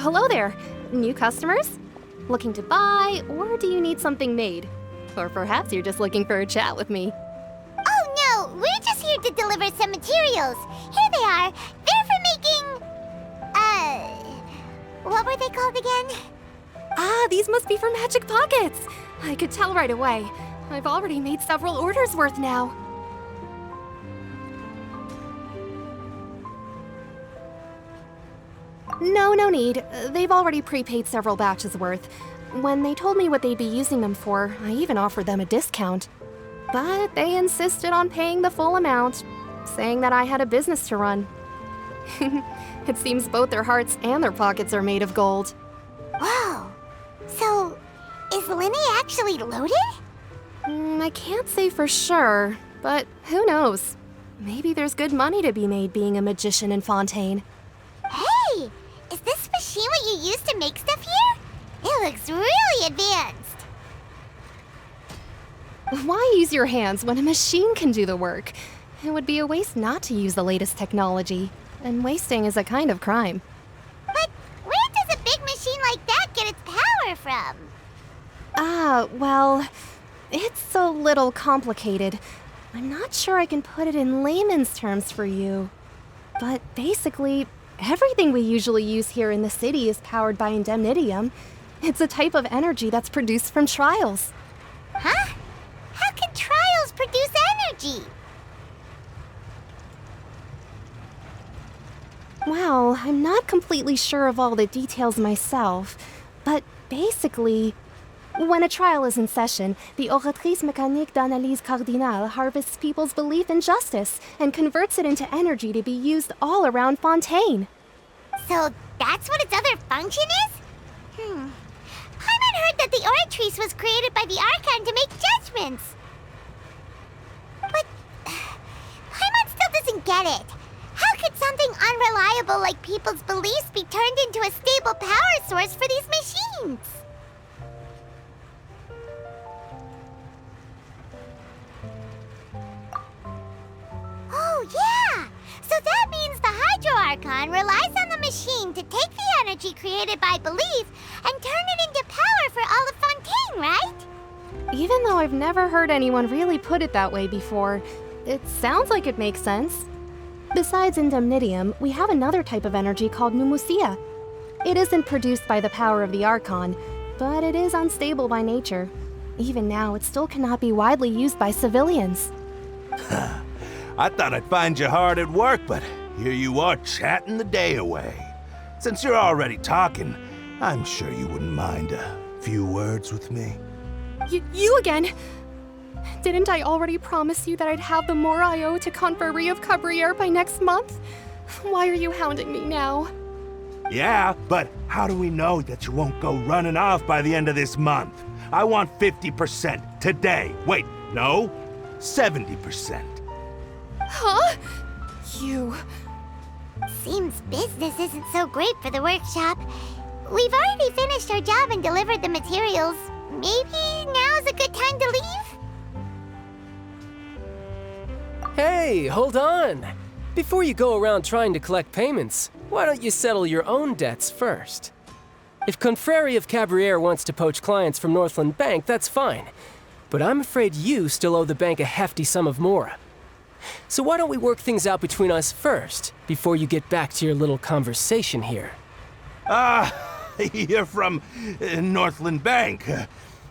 hello there. New customers? Looking to buy, or do you need something made? Or perhaps you're just looking for a chat with me. Oh no, we're just here to deliver some materials. Here they are. They're for making... what were they called again? Ah, these must be for magic pockets. I could tell right away. I've already made several orders worth now. No need. They've already prepaid several batches worth. When they told me what they'd be using them for, I even offered them a discount. But they insisted on paying the full amount, saying that I had a business to run. It seems both their hearts and their pockets are made of gold. Whoa. So, is Linny actually loaded? I can't say for sure, but who knows? Maybe there's good money to be made being a magician in Fontaine. Hey! Is this machine what you use to make stuff here? It looks really advanced. Why use your hands when a machine can do the work? It would be a waste not to use the latest technology, and wasting is a kind of crime. But where does a big machine like that get its power from? Well, it's a little complicated. I'm not sure I can put it in layman's terms for you. But basically, everything we usually use here in the city is powered by indemnitium. It's a type of energy that's produced from trials. Huh? How can trials produce energy? Well, I'm not completely sure of all the details myself, but basically, when a trial is in session, the oratrice mécanique d'analyse cardinale harvests people's belief in justice and converts it into energy to be used all around Fontaine. So that's what its other function is? Paimon heard that the oratrice was created by the Archon to make judgments. But Paimon still doesn't get it. How could something unreliable like people's beliefs be turned into a stable power source for these machines? Oh, yeah! So that means the Hydro Archon relies on the machine to take the energy created by belief and turn it into power for all of Fontaine, right? Even though I've never heard anyone really put it that way before, it sounds like it makes sense. Besides indemnitium, we have another type of energy called pneumosia. It isn't produced by the power of the Archon, but it is unstable by nature. Even now, it still cannot be widely used by civilians. I thought I'd find you hard at work, but here you are chatting the day away. Since you're already talking, I'm sure you wouldn't mind a few words with me. You again? Didn't I already promise you that I'd have the more I owe to Confrérie of Cabriere by next month? Why are you hounding me now? Yeah, but how do we know that you won't go running off by the end of this month? I want 50% today. Wait, no, 70%. Huh? You... Seems business isn't so great for the workshop. We've already finished our job and delivered the materials. Maybe now's a good time to leave? Hey, hold on! Before you go around trying to collect payments, why don't you settle your own debts first? If Confrérie of Cabriere wants to poach clients from Northland Bank, that's fine. But I'm afraid you still owe the bank a hefty sum of mora. So why don't we work things out between us first, before you get back to your little conversation here? You're from Northland Bank.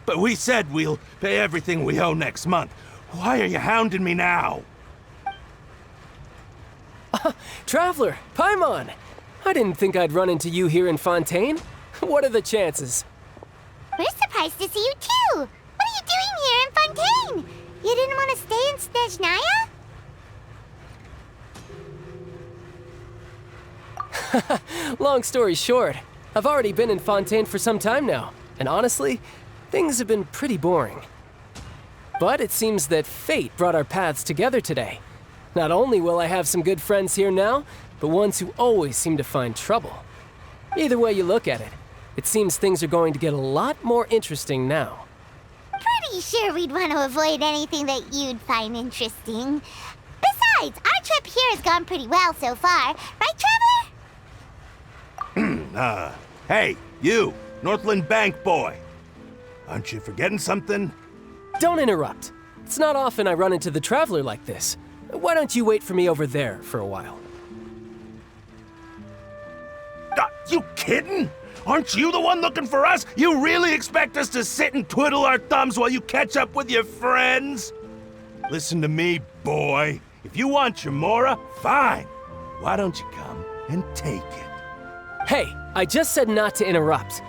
But we said we'll pay everything we owe next month. Why are you hounding me now? Traveler, Paimon! I didn't think I'd run into you here in Fontaine. What are the chances? We're surprised to see you too! What are you doing here in Fontaine? You didn't want to stay in Snezhnaya? Long story short, I've already been in Fontaine for some time now, and honestly, things have been pretty boring. But it seems that fate brought our paths together today. Not only will I have some good friends here now, but ones who always seem to find trouble. Either way you look at it, it seems things are going to get a lot more interesting now. Pretty sure we'd want to avoid anything that you'd find interesting. Besides, our trip here has gone pretty well so far, right, Traveler? Hey, you, Northland Bank boy. Aren't you forgetting something? Don't interrupt. It's not often I run into the Traveler like this. Why don't you wait for me over there for a while? You kidding? Aren't you the one looking for us? You really expect us to sit and twiddle our thumbs while you catch up with your friends? Listen to me, boy. If you want your Mora, fine. Why don't you come and take it? Hey, I just said not to interrupt.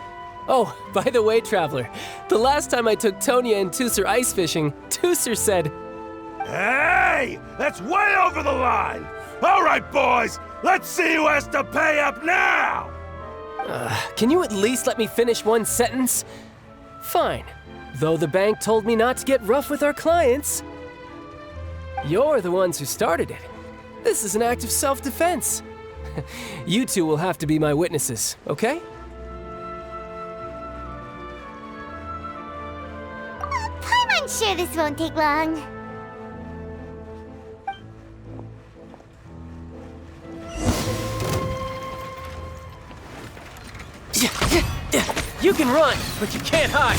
Oh, by the way, Traveler, the last time I took Tonya and Tusser ice fishing, Tusser said, Hey! That's way over the line! All right, boys, let's see who has to pay up now! can you at least let me finish one sentence? Fine, though the bank told me not to get rough with our clients. You're the ones who started it. This is an act of self-defense. You two will have to be my witnesses, okay? I'm sure this won't take long. You can run, but you can't hide.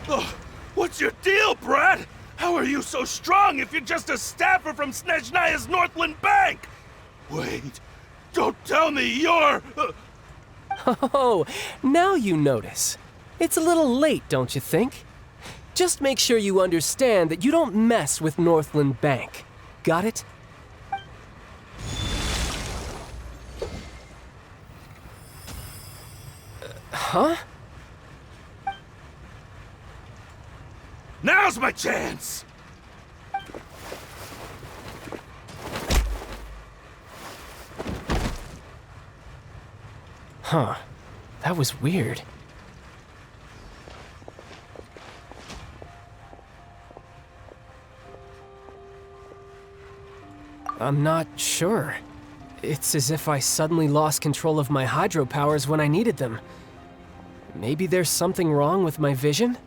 Oh, what's your deal, Brad? How are you so strong if you're just a staffer from Snezhnaya's Northland Bank? Wait, don't tell me you're... Oh, now you notice. It's a little late, don't you think? Just make sure you understand that you don't mess with Northland Bank. Got it? Huh? Now's my chance! Huh. That was weird. I'm not sure. It's as if I suddenly lost control of my hydro powers when I needed them. Maybe there's something wrong with my vision?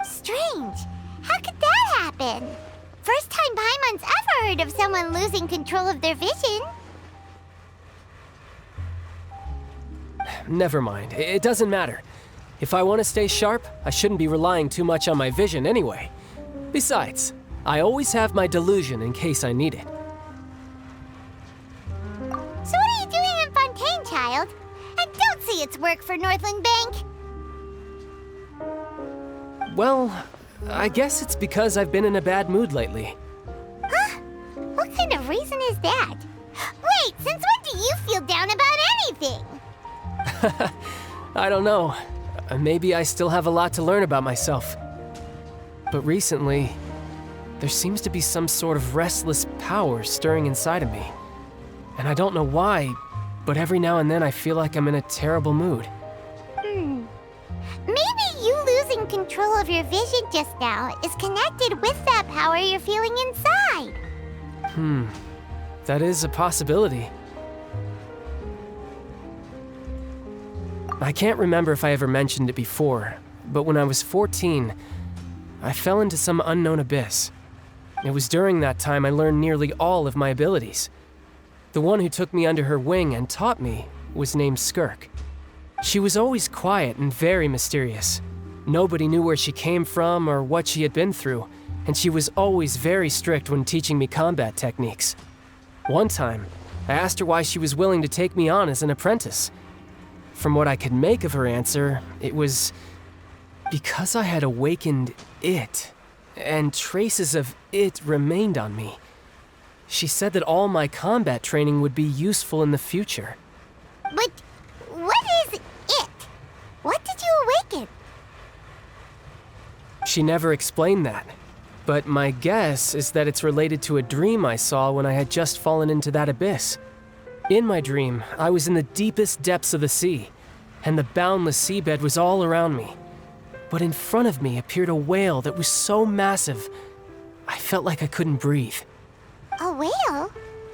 Strange. How could that happen? First time Paimon's ever heard of someone losing control of their vision. Never mind. It doesn't matter. If I want to stay sharp, I shouldn't be relying too much on my vision anyway. Besides, I always have my delusion in case I need it. So what are you doing in Fontaine, child? I don't see its work for Northland Bank. Well, I guess it's because I've been in a bad mood lately. Huh? What kind of reason is that? Wait, since when do you feel down about anything? I don't know. Maybe I still have a lot to learn about myself. But recently, there seems to be some sort of restless power stirring inside of me. And I don't know why, but every now and then I feel like I'm in a terrible mood. Maybe you losing control of your vision just now is connected with that power you're feeling inside. That is a possibility. I can't remember if I ever mentioned it before, but when I was 14, I fell into some unknown abyss. It was during that time I learned nearly all of my abilities. The one who took me under her wing and taught me was named Skirk. She was always quiet and very mysterious. Nobody knew where she came from or what she had been through, and she was always very strict when teaching me combat techniques. One time, I asked her why she was willing to take me on as an apprentice. From what I could make of her answer, it was because I had awakened it, and traces of it remained on me. She said that all my combat training would be useful in the future. But what is it? What did you awaken? She never explained that, but my guess is that it's related to a dream I saw when I had just fallen into that abyss. In my dream, I was in the deepest depths of the sea, and the boundless seabed was all around me. But in front of me appeared a whale that was so massive, I felt like I couldn't breathe. A whale?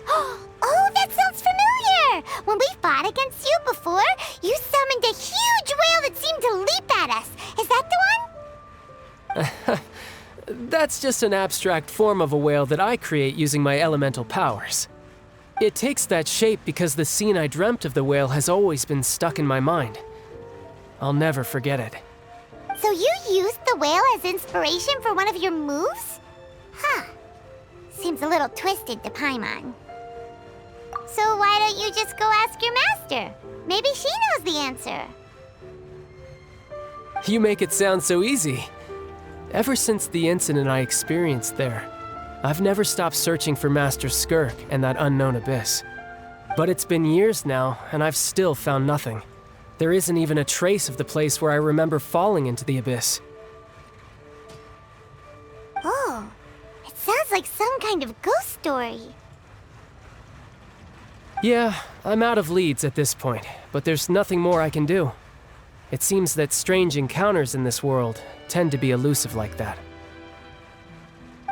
Oh, that sounds familiar! When we fought against you before, you summoned a huge whale that seemed to leap at us. Is that the one? That's just an abstract form of a whale that I create using my elemental powers. It takes that shape because the scene I dreamt of the whale has always been stuck in my mind. I'll never forget it. So you used the whale as inspiration for one of your moves? Huh. Seems a little twisted to Paimon. So why don't you just go ask your master? Maybe she knows the answer. You make it sound so easy. Ever since the incident I experienced there, I've never stopped searching for Master Skirk and that unknown abyss. But it's been years now, and I've still found nothing. There isn't even a trace of the place where I remember falling into the abyss. Oh, it sounds like some kind of ghost story. Yeah, I'm out of leads at this point, but there's nothing more I can do. It seems that strange encounters in this world tend to be elusive like that.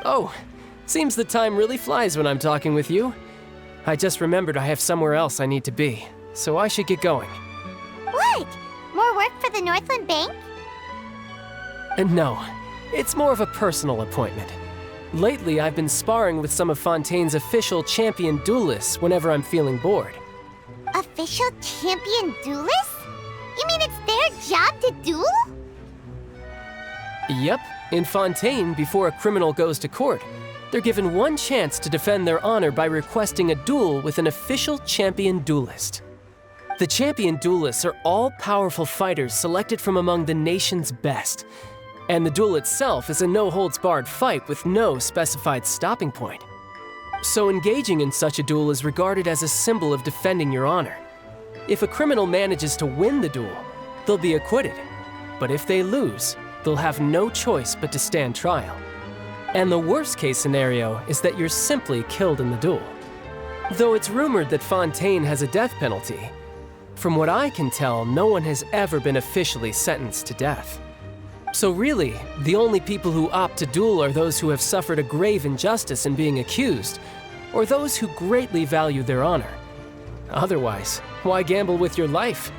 Oh, seems the time really flies when I'm talking with you. I just remembered I have somewhere else I need to be, so I should get going. What? More work for the Northland Bank? And no, it's more of a personal appointment. Lately, I've been sparring with some of Fontaine's official champion duelists whenever I'm feeling bored. Official champion duelists? You mean it's their job to duel? Yep, in Fontaine, before a criminal goes to court, they're given one chance to defend their honor by requesting a duel with an official champion duelist. The champion duelists are all-powerful fighters selected from among the nation's best, and the duel itself is a no-holds-barred fight with no specified stopping point. So engaging in such a duel is regarded as a symbol of defending your honor. If a criminal manages to win the duel, they'll be acquitted, but if they lose, they'll have no choice but to stand trial. And the worst-case scenario is that you're simply killed in the duel. Though it's rumored that Fontaine has a death penalty, from what I can tell, no one has ever been officially sentenced to death. So really, the only people who opt to duel are those who have suffered a grave injustice in being accused, or those who greatly value their honor. Otherwise, why gamble with your life?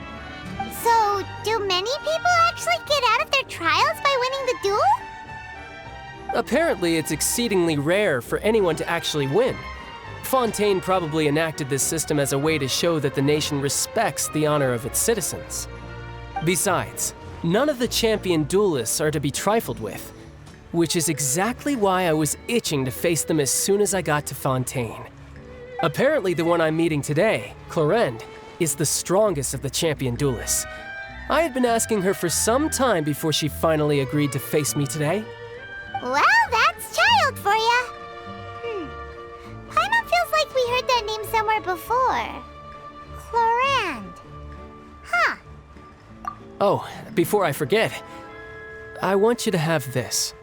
So, do many people actually get out of their trials by winning the duel? Apparently, it's exceedingly rare for anyone to actually win. Fontaine probably enacted this system as a way to show that the nation respects the honor of its citizens. Besides, none of the champion duelists are to be trifled with, which is exactly why I was itching to face them as soon as I got to Fontaine. Apparently, the one I'm meeting today, Clorinde, is the strongest of the champion duelists. I had been asking her for some time before she finally agreed to face me today. Well, that's Childe for ya. Paimon feels like we heard that name somewhere before. Clorinde. Huh. Oh, before I forget, I want you to have this.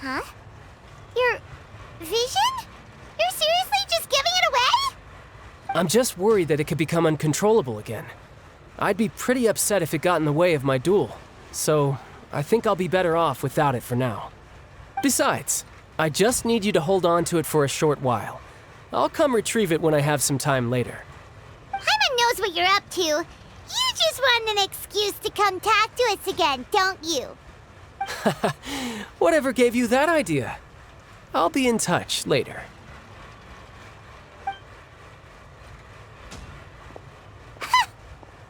Huh? Your vision? You're seriously just giving it away? I'm just worried that it could become uncontrollable again. I'd be pretty upset if it got in the way of my duel, so I think I'll be better off without it for now. Besides, I just need you to hold on to it for a short while. I'll come retrieve it when I have some time later. Paimon knows what you're up to. You just want an excuse to come talk to us again, don't you? Whatever gave you that idea? I'll be in touch later.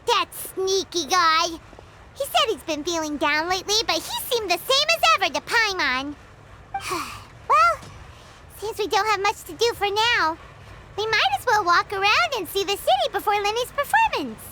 That sneaky guy. He said he's been feeling down lately, but he seemed the same as ever to Paimon. Well, seems we don't have much to do for now. We might as well walk around and see the city before Lenny's performance.